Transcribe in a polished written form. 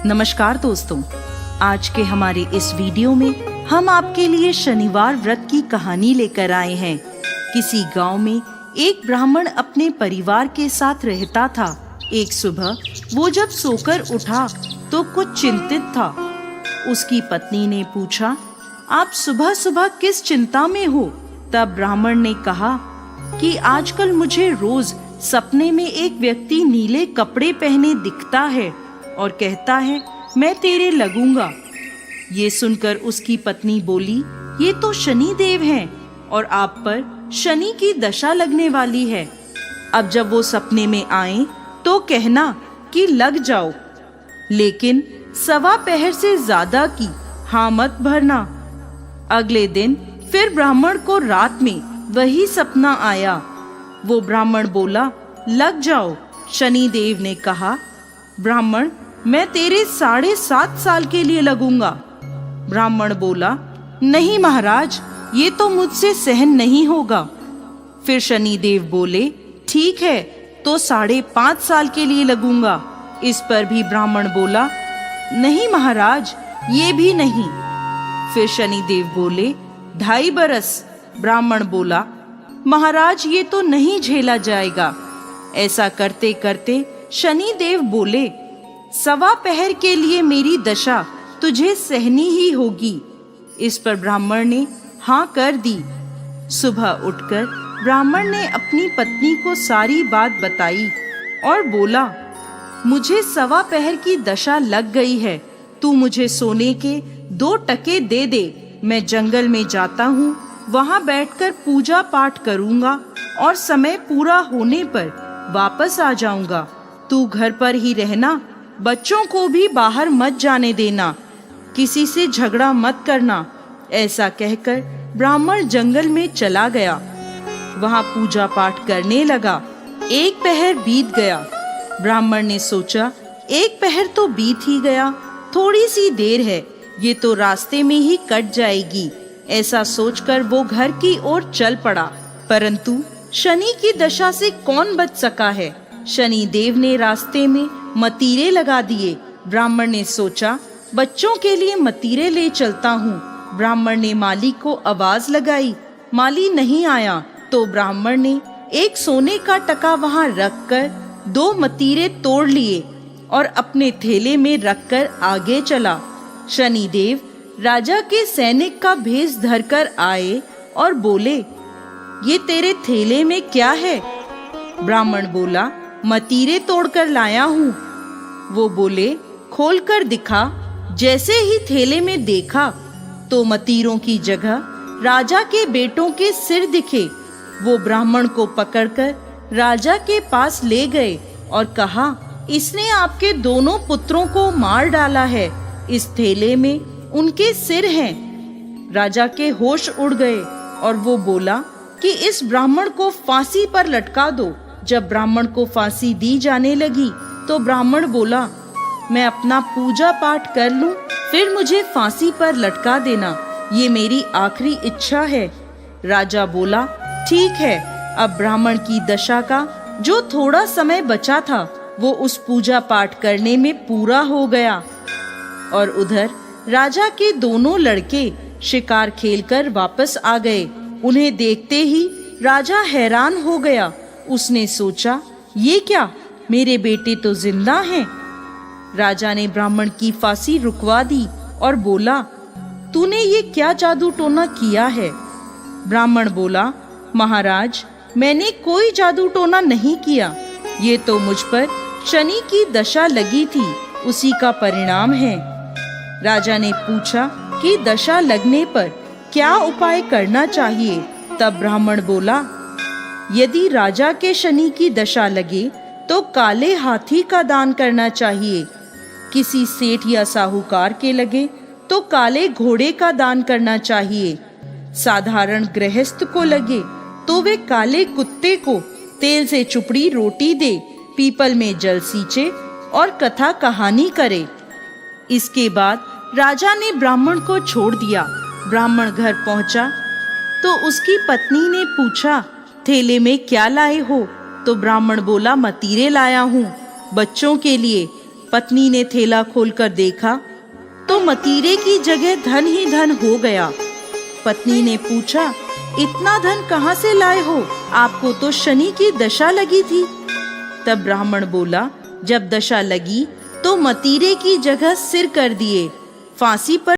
नमस्कार दोस्तों, आज के हमारे इस वीडियो में हम आपके लिए शनिवार व्रत की कहानी लेकर आए हैं। किसी गांव में एक ब्राह्मण अपने परिवार के साथ रहता था। एक सुबह वो जब सोकर उठा तो कुछ चिंतित था। उसकी पत्नी ने पूछा, आप सुबह सुबह किस चिंता में हो? तब ब्राह्मण ने कहा कि आजकल मुझे रोज सपने में एक व्यक्ति नीले कपड़े पहने दिखता है और कहता है मैं तेरे लगूंगा। ये सुनकर उसकी पत्नी बोली, ये तो शनि देव हैं और आप पर शनि की दशा लगने वाली है। अब जब वो सपने में आए तो कहना कि लग जाओ, लेकिन 1.25 पहर से ज्यादा की हाँ मत भरना। अगले दिन फिर ब्राह्मण को रात में वही सपना आया। वो ब्राह्मण बोला, लग जाओ। शनि देव ने कहा, ब्राह्मण मैं तेरे 7.5 साल के लिए लगूंगा। ब्राह्मण बोला, नहीं महाराज, ये तो मुझसे सहन नहीं होगा। फिर शनि देव बोले, ठीक है तो 5.5 साल के लिए लगूंगा। इस पर भी ब्राह्मण बोला, नहीं महाराज, ये भी नहीं। फिर शनि देव बोले, 2.5 बरस। ब्राह्मण बोला, महाराज ये तो नहीं झेला जाएगा। ऐसा करते करते शनि देव बोले, 1.25 पहर के लिए मेरी दशा तुझे सहनी ही होगी। इस पर ब्राह्मण ने हाँ कर दी। सुबह उठकर ब्राह्मण ने अपनी पत्नी को सारी बात बताई और बोला, मुझे 1.25 पहर की दशा लग गई है। तू मुझे सोने के 2 टके दे दे। मैं जंगल में जाता हूँ, वहाँ बैठकर पूजा पाठ करूँगा और समय पूरा होने पर वापस आ जाऊँगा। तू घर पर ही रहना, बच्चों को भी बाहर मत जाने देना, किसी से झगड़ा मत करना। ऐसा कहकर ब्राह्मण जंगल में चला गया। वहाँ पूजा पाठ करने लगा। 1 पहर बीत गया। ब्राह्मण ने सोचा, 1 पहर तो बीत ही गया, थोड़ी सी देर है, ये तो रास्ते में ही कट जाएगी। ऐसा सोचकर वो घर की ओर चल पड़ा। परंतु शनि की दशा से कौन बच सका है? शनि देव ने रास्ते में मतीरे लगा दिए। ब्राह्मण ने सोचा, बच्चों के लिए मतीरे ले चलता हूँ। ब्राह्मण ने माली को आवाज लगाई, माली नहीं आया तो ब्राह्मण ने एक सोने का टका वहाँ रखकर 2 मतीरे तोड़ लिए और अपने थैले में रखकर आगे चला। शनि देव राजा के सैनिक का भेष धरकर आए और बोले, ये तेरे थैले में क्या है? ब्राह्मण बोला, मतीरे तोड़कर लाया हूँ। वो बोले, खोल कर दिखा। जैसे ही थैले में देखा तो मतीरों की जगह राजा के बेटों के सिर दिखे। वो ब्राह्मण को पकड़कर राजा के पास ले गए और कहा, इसने आपके दोनों पुत्रों को मार डाला है। इस थैले में उनके सिर हैं। राजा के होश उड़ गए और वो बोला कि इस ब्राह्मण को फांसी पर लटका दो। जब ब्राह्मण को फांसी दी जाने लगी तो ब्राह्मण बोला, मैं अपना पूजा पाठ कर लूं, फिर मुझे फांसी पर लटका देना, ये मेरी आखिरी इच्छा है। राजा बोला, ठीक है। अब ब्राह्मण की दशा का जो थोड़ा समय बचा था वो उस पूजा पाठ करने में पूरा हो गया। और उधर राजा के दोनों लड़के शिकार खेलकर वापस आ गए। उन्हें देखते ही राजा हैरान हो गया। उसने सोचा, ये क्या, मेरे बेटे तो जिंदा हैं। राजा ने ब्राह्मण की फांसी रुकवा दी और बोला, तूने ये क्या जादू टोना किया है? ब्राह्मण बोला, महाराज मैंने कोई जादू टोना नहीं किया, ये तो मुझ पर शनि की दशा लगी थी, उसी का परिणाम है। राजा ने पूछा कि दशा लगने पर क्या उपाय करना चाहिए? तब ब्राह्मण बोला, यदि राजा के शनि की दशा लगे तो काले हाथी का दान करना चाहिए। किसी सेठ या साहूकार के लगे तो काले घोड़े का दान करना चाहिए। साधारण गृहस्थ को लगे तो वे काले कुत्ते को तेल से चुपड़ी रोटी दे, पीपल में जल सींचे और कथा कहानी करे। इसके बाद राजा ने ब्राह्मण को छोड़ दिया। ब्राह्मण घर पहुंचा तो उसकी पत्नी ने पूछा, थैले में क्या लाए हो? तो ब्राह्मण बोला, मतीरे लाया हूँ बच्चों के लिए। पत्नी ने थैला खोलकर देखा तो मतीरे की जगह धन ही धन हो गया। पत्नी ने पूछा, इतना धन कहाँ से लाए हो? आपको तो शनि की दशा लगी थी। तब ब्राह्मण बोला, जब दशा लगी तो मतीरे की जगह सिर कर दिए, फांसी पर